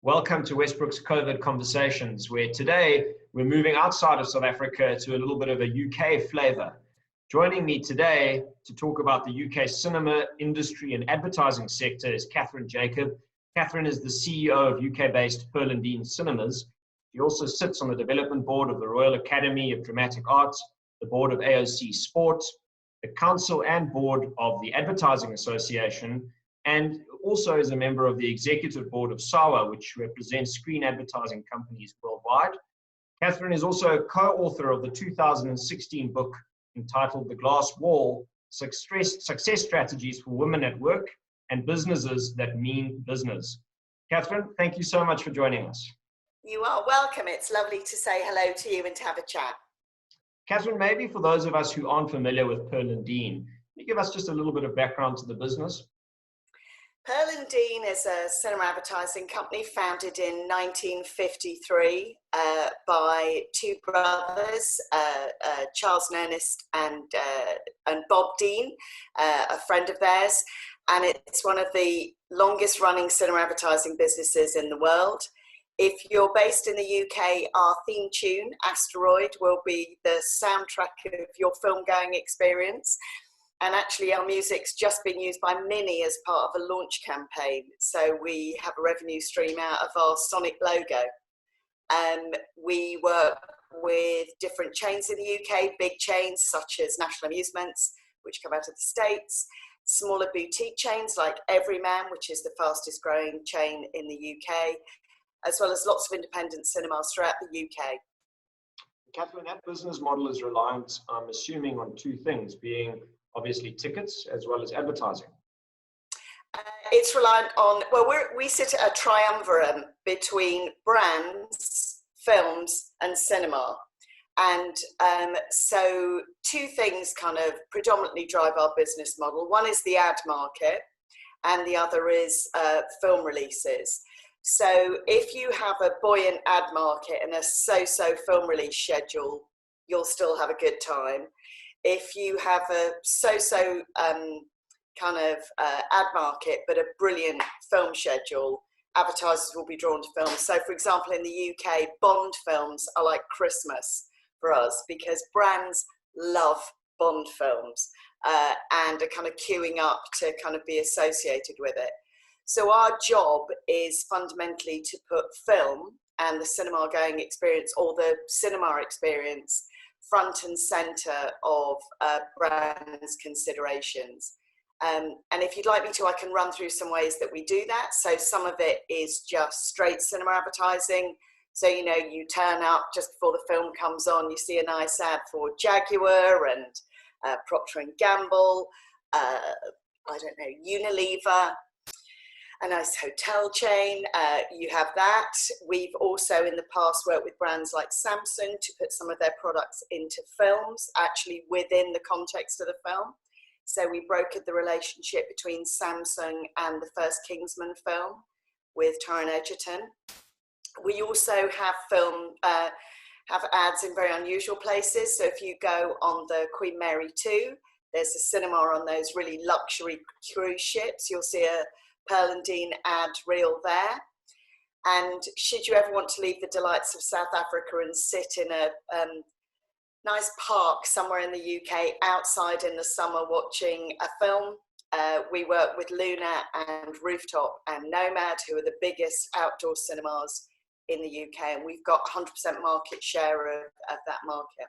Welcome to Westbrooke's COVID Conversations, where today we're moving outside of South Africa to a little bit of a UK flavor. Joining me today to talk about the UK cinema industry and advertising sector is Kathryn Jacob. Kathryn is the CEO of UK-based Pearl & Dean Cinemas. She also sits on the development board of the Royal Academy of Dramatic Arts, the board of AOC Sport, the council and board of the Advertising Association, and also is a member of the executive board of SAWA, which represents screen advertising companies worldwide. Kathryn is also a co-author of the 2016 book entitled The Glass Wall, Success Strategies for Women at Work and Businesses That Mean Business. Kathryn, thank you so much for joining us. You are welcome. It's lovely to say hello to you and to have a chat. Kathryn, maybe for those of us who aren't familiar with Pearl & Dean, can you give us just a little bit of background to the business? Pearl & Dean is a cinema advertising company founded in 1953 by two brothers, Charles and Ernest and Bob Dean, a friend of theirs. And it's one of the longest running cinema advertising businesses in the world. If you're based in the UK, our theme tune, Asteroid, will be the soundtrack of your film going experience. And actually our music's just been used by Mini as part of a launch campaign. So we have a revenue stream out of our Sonic logo. We work with different chains in the UK, big chains such as National Amusements, which come out of the States, smaller boutique chains like Everyman, which is the fastest growing chain in the UK, as well as lots of independent cinemas throughout the UK. Kathryn, that business model is reliant, I'm assuming, on two things, being obviously tickets as well as advertising. It's reliant on, well, we sit at a triumvirate between brands, films and cinema. And so two things kind of predominantly drive our business model. One is the ad market and the other is film releases. So if you have a buoyant ad market and a so-so film release schedule, you'll still have a good time. If you have a so-so kind of ad market, but a brilliant film schedule, advertisers will be drawn to films. So for example, in the UK, Bond films are like Christmas for us because brands love Bond films and are kind of queuing up to kind of be associated with it. So our job is fundamentally to put film and the cinema going experience or the cinema experience front and center of brands' considerations. And if you'd like me to, I can run through some ways that we do that. So some of it is just straight cinema advertising. So, you know, you turn up just before the film comes on, you see a nice ad for Jaguar and Procter & Gamble, I don't know, Unilever, a nice hotel chain, you have that. We've also in the past worked with brands like Samsung to put some of their products into films, actually within the context of the film. So we brokered the relationship between Samsung and the first Kingsman film with Taron Egerton. We also have have ads in very unusual places. So if you go on the Queen Mary 2, there's a cinema on those really luxury cruise ships. You'll see a Pearl & Dean ad reel there. And should you ever want to leave the delights of South Africa and sit in a nice park somewhere in the UK outside in the summer watching a film, we work with Luna and Rooftop and Nomad, who are the biggest outdoor cinemas in the UK, and we've got 100% market share of that market.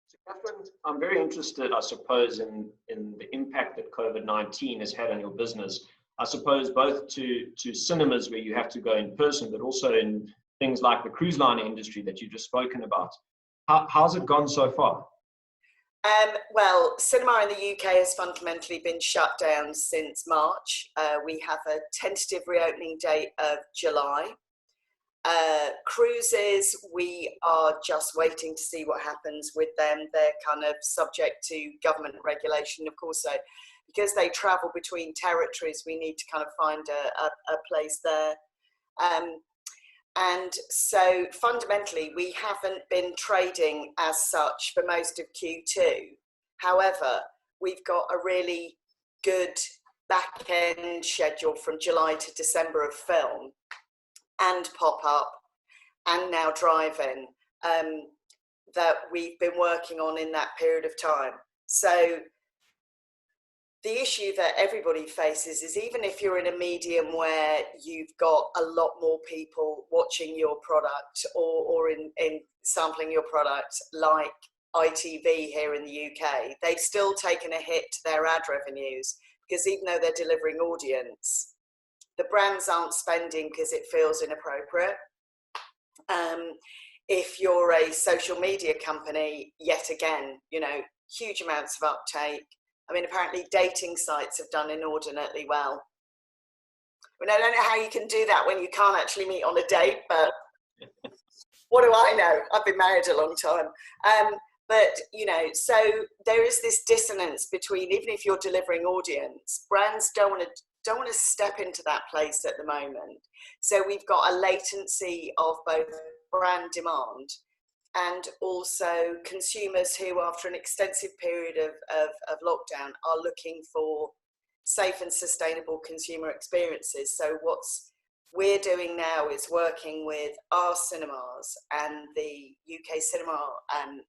So Kathryn, I'm very interested, I suppose, in the impact that COVID-19 has had on your business. I suppose both to cinemas where you have to go in person, but also in things like the cruise liner industry that you've just spoken about. How's it gone so far? Well, cinema in the UK has fundamentally been shut down since March. We have a tentative reopening date of July. Cruises, we are just waiting to see what happens with them. They're kind of subject to government regulation, of course, so because they travel between territories, we need to kind of find a place there. And so fundamentally, we haven't been trading as such for most of Q2. However, we've got a really good back end schedule from July to December of film and pop-up and now drive-in that we've been working on in that period of time. So the issue that everybody faces is, even if you're in a medium where you've got a lot more people watching your product or in sampling your product, like ITV here in the UK, they've still taken a hit to their ad revenues, because even though they're delivering audience, the brands aren't spending because it feels inappropriate. If you're a social media company, yet again, huge amounts of uptake. I mean, apparently dating sites have done inordinately well. I mean, I don't know how you can do that when you can't actually meet on a date, but what do I know? I've been married a long time. But, so there is this dissonance between, even if you're delivering audience, brands don't want to step into that place at the moment. So we've got a latency of both brand demand and also consumers who, after an extensive period of lockdown, are looking for safe and sustainable consumer experiences. So what we're doing now is working with our cinemas and the UK Cinema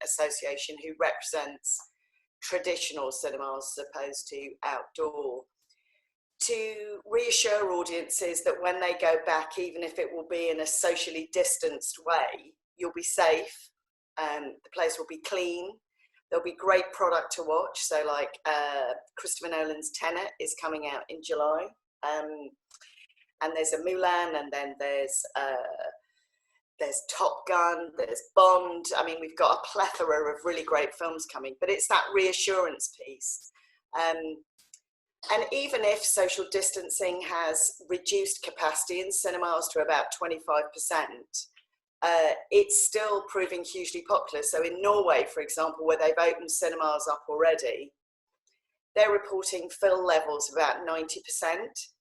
Association, who represents traditional cinemas as opposed to outdoor, to reassure audiences that when they go back, even if it will be in a socially distanced way, you'll be safe. The place will be clean. There'll be great product to watch. So like Christopher Nolan's Tenet is coming out in July. And there's a Mulan, and then there's Top Gun, there's Bond. I mean, we've got a plethora of really great films coming, but it's that reassurance piece. And even if social distancing has reduced capacity in cinemas to about 25%, it's still proving hugely popular. So in Norway, for example, where they've opened cinemas up already, they're reporting fill levels of about 90%.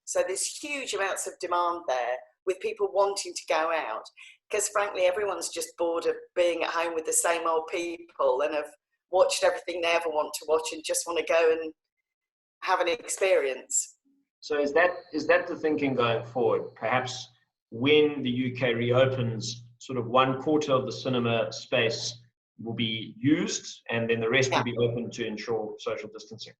So there's huge amounts of demand there, with people wanting to go out, because frankly, everyone's just bored of being at home with the same old people and have watched everything they ever want to watch and just want to go and have an experience. So is that the thinking going forward? Perhaps when the UK reopens, sort of 1/4 of the cinema space will be used, and then the rest will be open to ensure social distancing.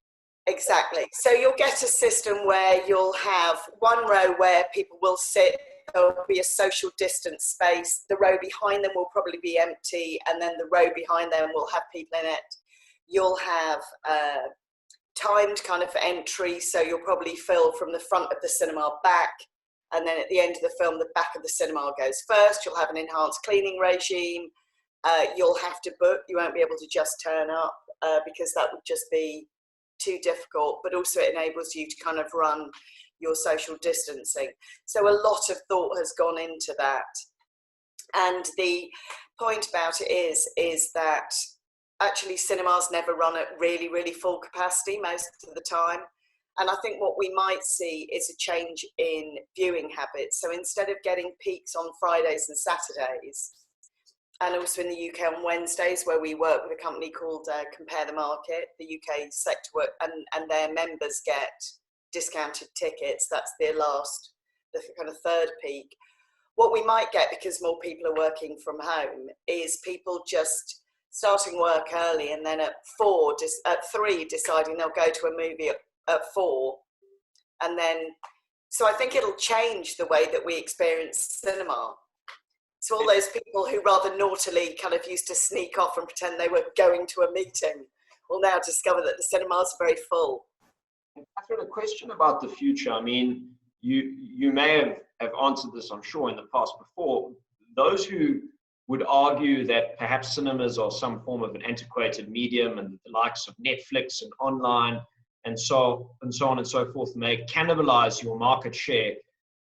Exactly. So you'll get a system where you'll have one row where people will sit. There'll be a social distance space. The row behind them will probably be empty, and then the row behind them will have people in it. You'll have timed kind of entry, so you'll probably fill from the front of the cinema back, and then at the end of the film, the back of the cinema goes first. You'll have an enhanced cleaning regime. You'll have to book. You won't be able to just turn up because that would just be too difficult, but also it enables you to kind of run your social distancing. So a lot of thought has gone into that. And the point about it is that actually cinemas never run at really, really full capacity most of the time. And I think what we might see is a change in viewing habits. So instead of getting peaks on Fridays and Saturdays, and also in the UK on Wednesdays, where we work with a company called Compare the Market, the UK sector work, and their members get discounted tickets. That's the kind of third peak. What we might get, because more people are working from home, is people just starting work early, and then at 3 deciding they'll go to a movie at 4. And then, so I think it'll change the way that we experience cinema. So all those people who rather naughtily kind of used to sneak off and pretend they were going to a meeting will now discover that the cinemas are very full. Kathryn, a question about the future. I mean, you may have answered this, I'm sure, in the past before. Those who would argue that perhaps cinemas are some form of an antiquated medium, and the likes of Netflix and online and so on and so forth may cannibalize your market share.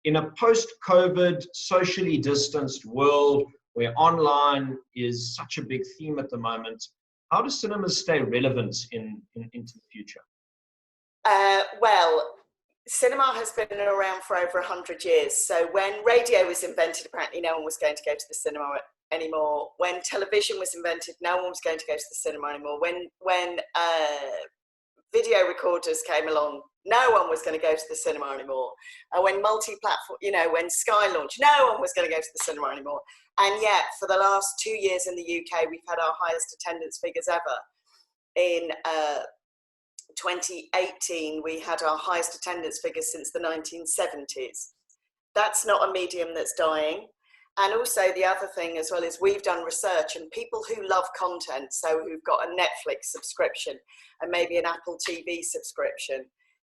In a post-COVID, socially distanced world where online is such a big theme at the moment, how do cinemas stay relevant into the future? Well, cinema has been around for over 100 years. So when radio was invented, apparently no one was going to go to the cinema anymore. When television was invented, no one was going to go to the cinema anymore. When video recorders came along, no one was going to go to the cinema anymore. When multi-platform, when Sky launched, no one was going to go to the cinema anymore. And yet, for the last 2 years in the UK, we've had our highest attendance figures ever. In 2018, we had our highest attendance figures since the 1970s. That's not a medium that's dying. And also the other thing as well is we've done research, and people who love content, so who've got a Netflix subscription and maybe an Apple TV subscription,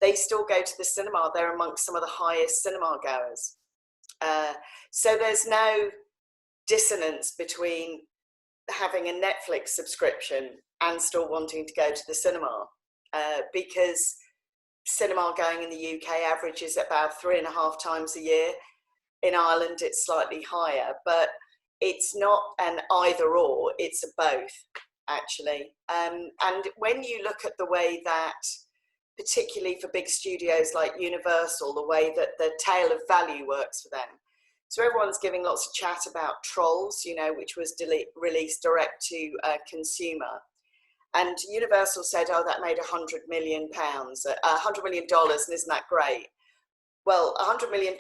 they still go to the cinema. They're amongst some of the highest cinema goers. So there's no dissonance between having a Netflix subscription and still wanting to go to the cinema, because cinema going in the UK averages about 3.5 times a year. In Ireland, it's slightly higher, but it's not an either or, it's a both, actually. And when you look at the way that, particularly for big studios like Universal, the way that the tail of value works for them. So everyone's giving lots of chat about Trolls, which was released direct to consumer. And Universal said, oh, that made £100 million, $100 million, and isn't that great? Well, $100 million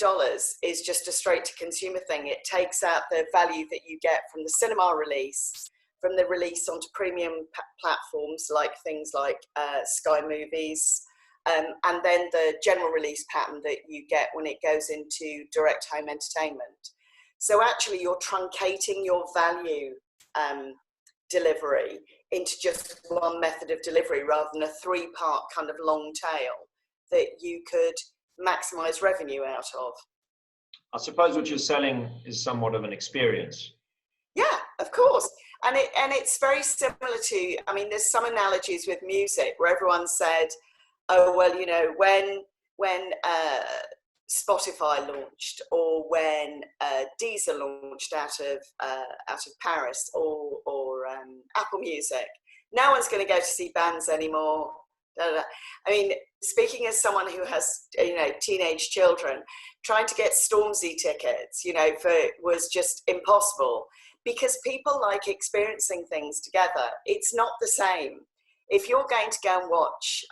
is just a straight to consumer thing. It takes out the value that you get from the cinema release, from the release onto premium platforms like things like Sky Movies, and then the general release pattern that you get when it goes into direct home entertainment. So actually you're truncating your value delivery into just one method of delivery rather than a 3-part kind of long tail that you could maximize revenue out of. I suppose what you're selling is somewhat of an experience. Yeah, of course. And it's very similar to, there's some analogies with music where everyone said, oh, well, when Spotify launched, or when Deezer launched out of Paris, or Apple Music, no one's going to go to see bands anymore. Speaking as someone who has, teenage children, trying to get Stormzy tickets, was just impossible, because people like experiencing things together. It's not the same. If you're going to go and watch,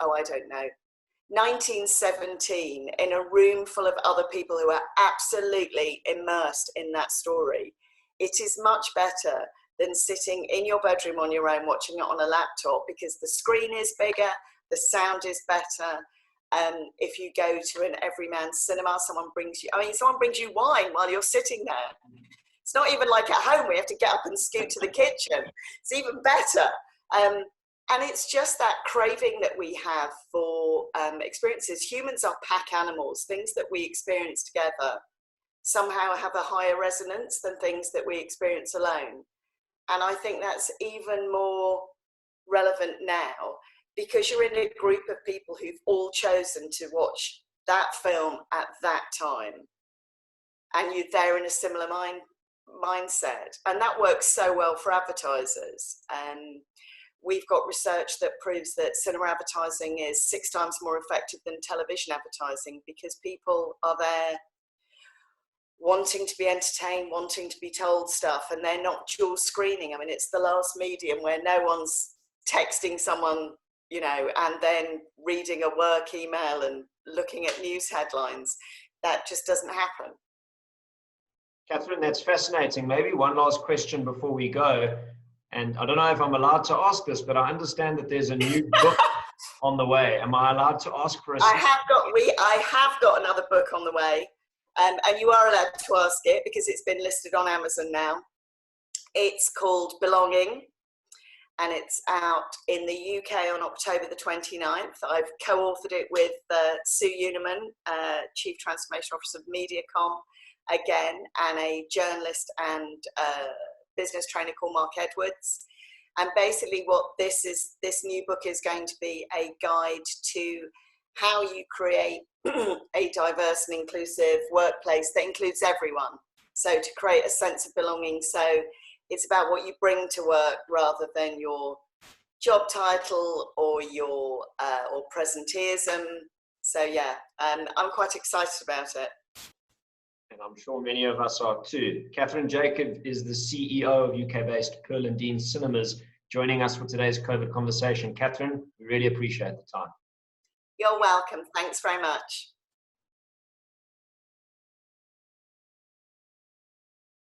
1917 in a room full of other people who are absolutely immersed in that story, it is much better than sitting in your bedroom on your own watching it on a laptop, because the screen is bigger, the sound is better. If you go to an everyman cinema, someone brings you wine while you're sitting there. It's not even like at home, we have to get up and scoot to the kitchen. It's even better. And it's just that craving that we have for experiences. Humans are pack animals. Things that we experience together somehow have a higher resonance than things that we experience alone. And I think that's even more relevant now, because you're in a group of people who've all chosen to watch that film at that time. And you're there in a similar mindset. And that works so well for advertisers. We've got research that proves that cinema advertising is 6 times more effective than television advertising, because people are there wanting to be entertained, wanting to be told stuff, and they're not dual screening. It's the last medium where no one's texting someone, and then reading a work email and looking at news headlines. That just doesn't happen. Kathryn, that's fascinating. Maybe one last question before we go. And I don't know if I'm allowed to ask this, but I understand that there's a new book on the way. Am I allowed to ask for a I have got another book on the way. And you are allowed to ask it, because it's been listed on Amazon now. It's called Belonging, and it's out in the UK on October the 29th. I've co-authored it with Sue Uniman, Chief Transformation Officer of MediaCom, again, and a journalist and business trainer called Mark Edwards. And basically what this new book is going to be a guide to how you create a diverse and inclusive workplace that includes everyone. So to create a sense of belonging. So it's about what you bring to work rather than your job title or your or presenteeism. So yeah, I'm quite excited about it. And I'm sure many of us are too. Kathryn Jacob is the CEO of UK-based Pearl and Dean Cinemas, joining us for today's COVID conversation. Kathryn, we really appreciate the time. You're welcome. Thanks very much.